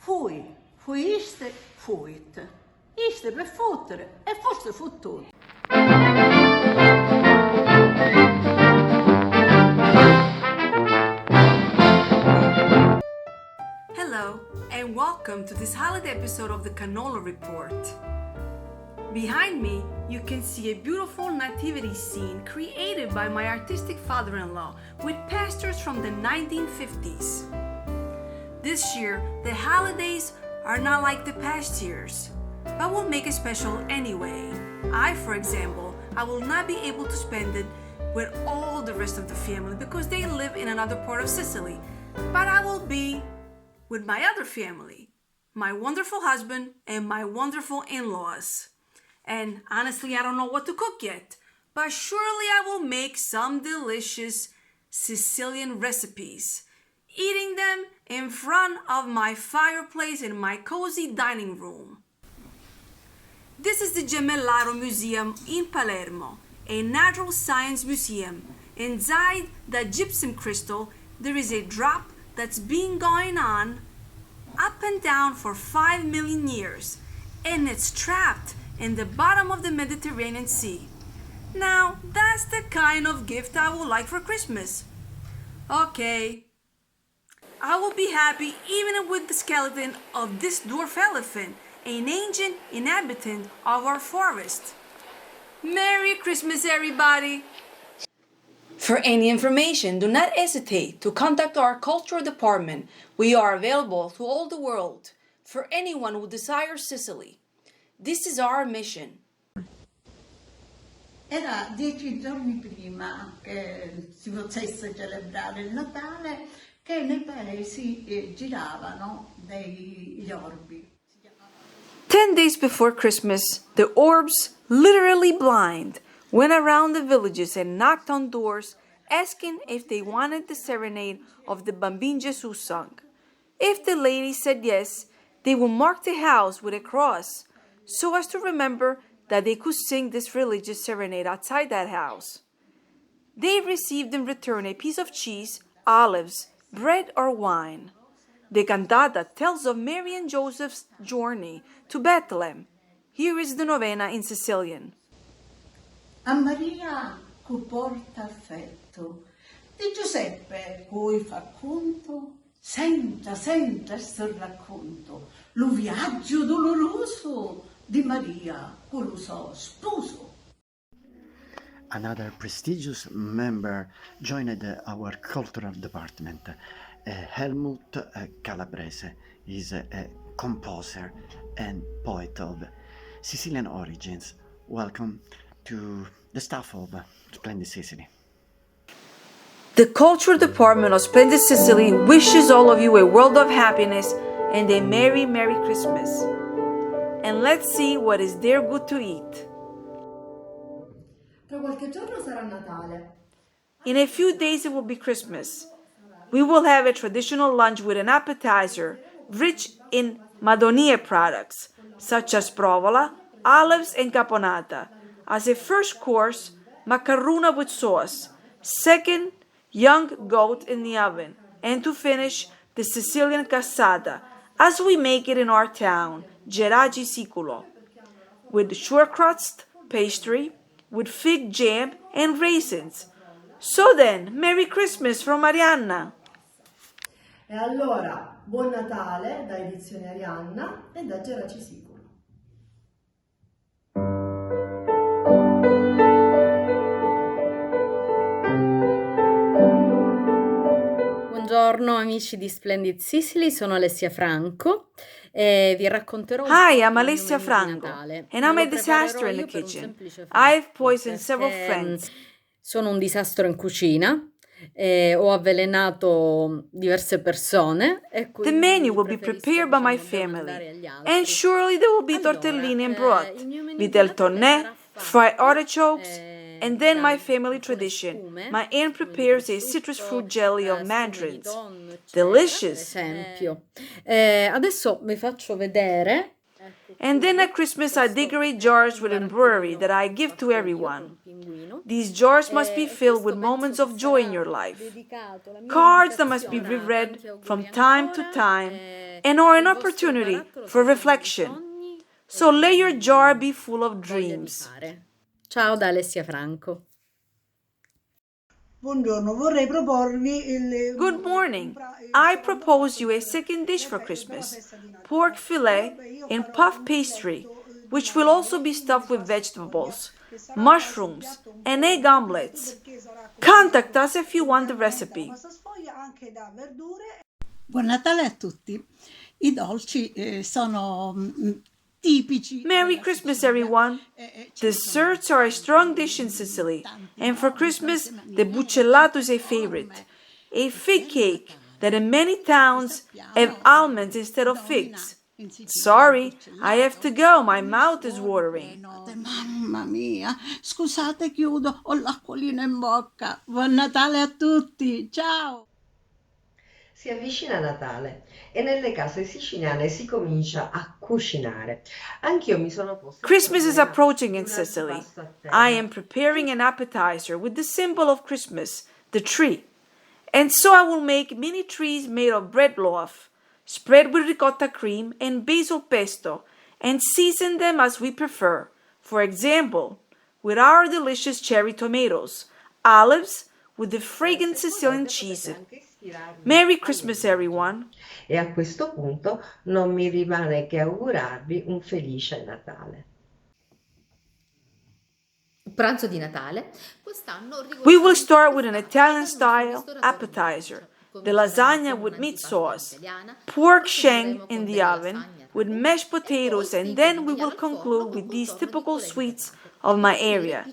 fuiste, fuit. Iste per fottere e foste fottuto. Hello, and welcome to this holiday episode of the Canola Report. Behind me, you can see a beautiful nativity scene created by my artistic father-in-law with pastors from the 1950s. This year, the holidays are not like the past years, but will make it special anyway. For example, I will not be able to spend it with all the rest of the family because they live in another part of Sicily, but I will be with my other family, my wonderful husband and my wonderful in-laws. And honestly, I don't know what to cook yet, but surely I will make some delicious Sicilian recipes, eating them in front of my fireplace in my cozy dining room. This is the Gemellato Museum in Palermo, a natural science museum. Inside the gypsum crystal, there is a drop that's been going on up and down for 5 million years, and it's trapped in the bottom of the Mediterranean Sea. Now, that's the kind of gift I would like for Christmas. Okay, I will be happy even with the skeleton of this dwarf elephant, an ancient inhabitant of our forest. Merry Christmas, everybody! For any information, do not hesitate to contact our cultural department. We are available to all the world for anyone who desires Sicily. This is our mission. Era 10 giorni prima che si potesse celebrare il Natale che nei paesi giravano degli orbi. 10 days before Christmas, the orbs, literally blind, went around the villages and knocked on doors, asking if they wanted the serenade of the Bambin Jesus song. If the ladies said yes, they would mark the house with a cross, so as to remember that they could sing this religious serenade outside that house. They received in return a piece of cheese, olives, bread, or wine. The cantata tells of Mary and Joseph's journey to Bethlehem. Here is the novena in Sicilian. A Maria cui porta affetto, di Giuseppe cui fa conto, senta sto racconto, lo viaggio doloroso di Maria con lo suo sposo. Another prestigious member joined our cultural department. Helmut Calabrese is a composer and poet of Sicilian origins. Welcome to the staff of Splendid Sicily. The Cultural Department of Splendid Sicily wishes all of you a world of happiness and a Merry, Merry Christmas. And let's see what is there good to eat. Tra qualche giorno sarà Natale. In a few days it will be Christmas. We will have a traditional lunch with an appetizer rich in Madonia products, such as provola, olives, and caponata. As a first course, macarona with sauce. Second, young goat in the oven. And to finish, the Sicilian cassata, as we make it in our town, Geraci Siculo, with shortcrust pastry, with fig jam and raisins. So then, Merry Christmas from Arianna. E allora, buon Natale da Edizione Arianna e da Geraci Siculo. Buongiorno amici di Splendid Sicily, sono Alessia Franco e vi racconterò Hi, un I'm po' il mio Alessia menù di Franco, Natale. and Me I'm lo a disaster preparerò in the io per un kitchen. semplice I've fatto, poisoned several perché friends. sono un disastro in cucina, ho avvelenato diverse persone e The menu quindi will be preferisco, prepared by my diciamo, demandare family, agli and altri. surely there will be Allora, tortellini and broth, il mio menù di vitel Natale tonné, sarà fried fatto, artichokes, and then my da family alcune tradition. spume, My aunt spume di prepares a citrus prosciutto, fruit jelly of spume di mandarins. tonno, eccetera, per Delicious. esempio. Adesso vi faccio vedere. Ecco And then qui, at Christmas I questo decorate è jars un with embroidery barattolino that I give fatto to io everyone. con un pinguino. These jars must be E filled questo with moments penso of che joy in sarà your life. dedicato alla mia Cards that must be dedicazione. reread Tanti auguri from time to ancora, time and are an opportunity for reflection. So let your jar be full of dreams. Ciao da Alessia Franco. Buongiorno, vorrei proporvi il... Good morning. I propose you a second dish for Christmas, pork fillet and puff pastry, which will also be stuffed with vegetables, mushrooms, and egg omelets. Contact us if you want the recipe. Questa sfoglia anche da verdure. Buon Natale a tutti. I dolci sono tipici. Merry Christmas, everyone. Desserts are a strong dish in Sicily, and for Christmas, the bucellato is a favorite. A fig cake that in many towns have almonds instead of figs. Sorry, I have to go. My mouth is watering. Mamma mia, scusate, chiudo, ho l'acquolina in bocca. Buon Natale a tutti, ciao! Si avvicina Natale e nelle case siciliane si comincia a cucinare. Anch'io mi sono posta. Christmas is approaching in Sicily. I am preparing an appetizer with the symbol of Christmas, the tree. And so I will make mini trees made of bread loaf, spread with ricotta cream and basil pesto, and season them as we prefer. For example, with our delicious cherry tomatoes, olives with the fragrant Sicilian cheese. Merry Christmas, everyone! E a questo punto non mi rimane che augurarvi un felice Natale. Pranzo di Natale. Quest'anno We will start with an Italian-style appetizer, the lasagna with meat sauce, pork shank in the oven with mashed potatoes, and then we will conclude with these typical sweets of my area,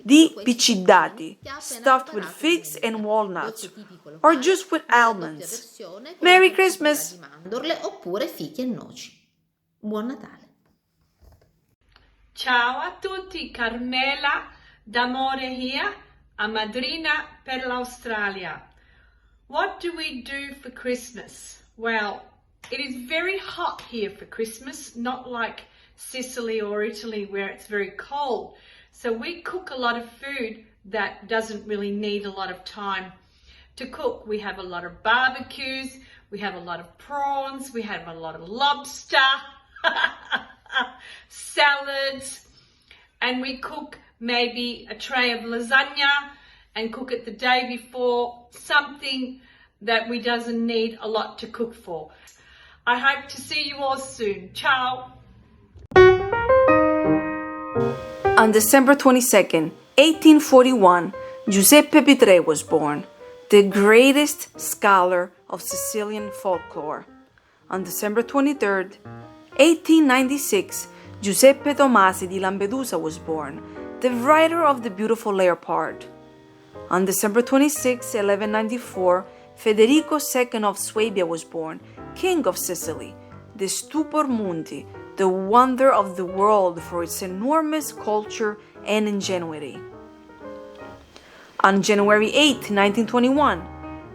the piccidati, stuffed with figs and walnuts, or just with almonds. Merry Christmas! mandorle oppure fichi e noci. Buon Natale. Ciao a tutti, Carmela d'Amore here, a madrina per l'Australia. What do we do for Christmas? Well, it is very hot here for Christmas, not like Sicily or Italy where it's very cold. So we cook a lot of food that doesn't really need a lot of time to cook. We have a lot of barbecues, we have a lot of prawns, we have a lot of lobster, salads, and we cook maybe a tray of lasagna and cook it the day before, something that we doesn't need a lot to cook for. I hope to see you all soon. Ciao! On December 22nd, 1841, Giuseppe Pitrè was born, the greatest scholar of Sicilian folklore. On December 23rd, 1896, Giuseppe Tomasi di Lampedusa was born, the writer of the beautiful Leopard. On December 26, 1194, Federico II of Swabia was born, King of Sicily, the Stupor Mundi, the wonder of the world for its enormous culture and ingenuity. On January 8, 1921,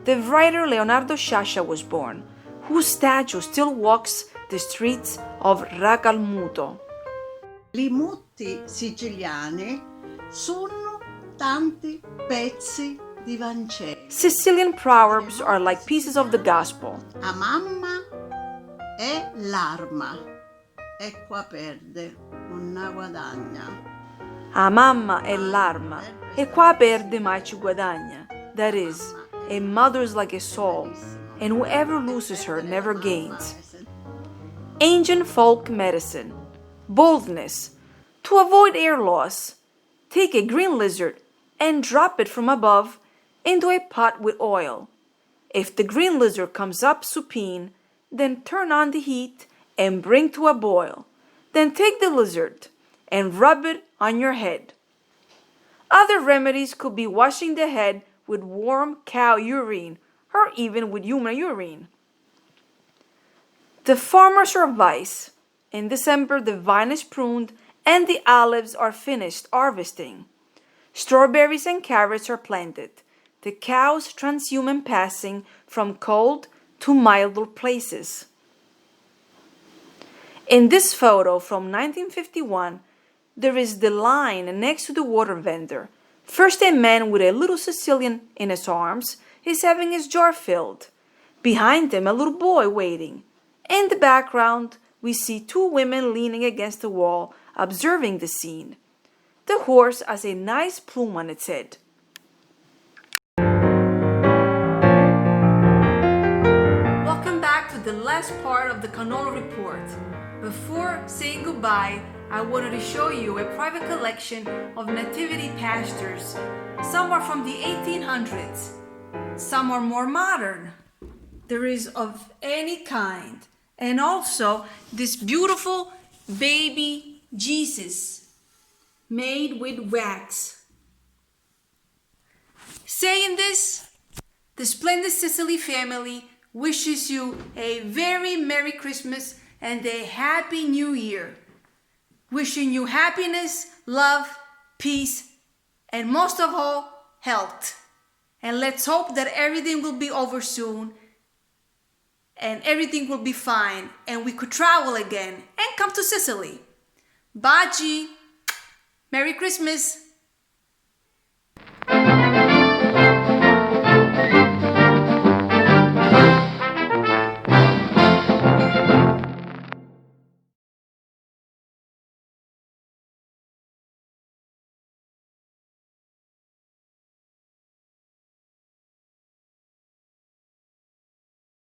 the writer Leonardo Sciascia was born, whose statue still walks the streets of Racalmuto. I mutti siciliani sono tanti pezzi di Vangelo. Sicilian proverbs are like pieces of the gospel. A mamma è l'arma e qua perde, non guadagna. A mamma è l'arma e qua perde mai ci guadagna. That is, a mother's like a soul, and whoever loses her never gains. Ancient folk medicine. Boldness. To avoid air loss, take a green lizard and drop it from above into a pot with oil. If the green lizard comes up supine, then turn on the heat and bring to a boil. Then take the lizard and rub it on your head. Other remedies could be washing the head with warm cow urine or even with human urine. The farmer's advice. In December, the vine is pruned and the olives are finished harvesting. Strawberries and carrots are planted. The cows transhuman passing from cold to milder places. In this photo from 1951, there is the line next to the water vendor. First, a man with a little Sicilian in his arms is having his jar filled. Behind him, a little boy waiting. In the background, we see two women leaning against the wall, observing the scene. The horse has a nice plume on its head. Welcome back to the last part of the canola report. Before saying goodbye, I wanted to show you a private collection of nativity pastures. Some are from the 1800s, some are more modern. There is of any kind. And also this beautiful baby Jesus made with wax. Saying this, the Splendid Sicily family wishes you a very Merry Christmas and a Happy New Year. Wishing you happiness, love, peace, and most of all, health. And let's hope that everything will be over soon and everything will be fine and we could travel again and come to Sicily. Baci! Merry Christmas!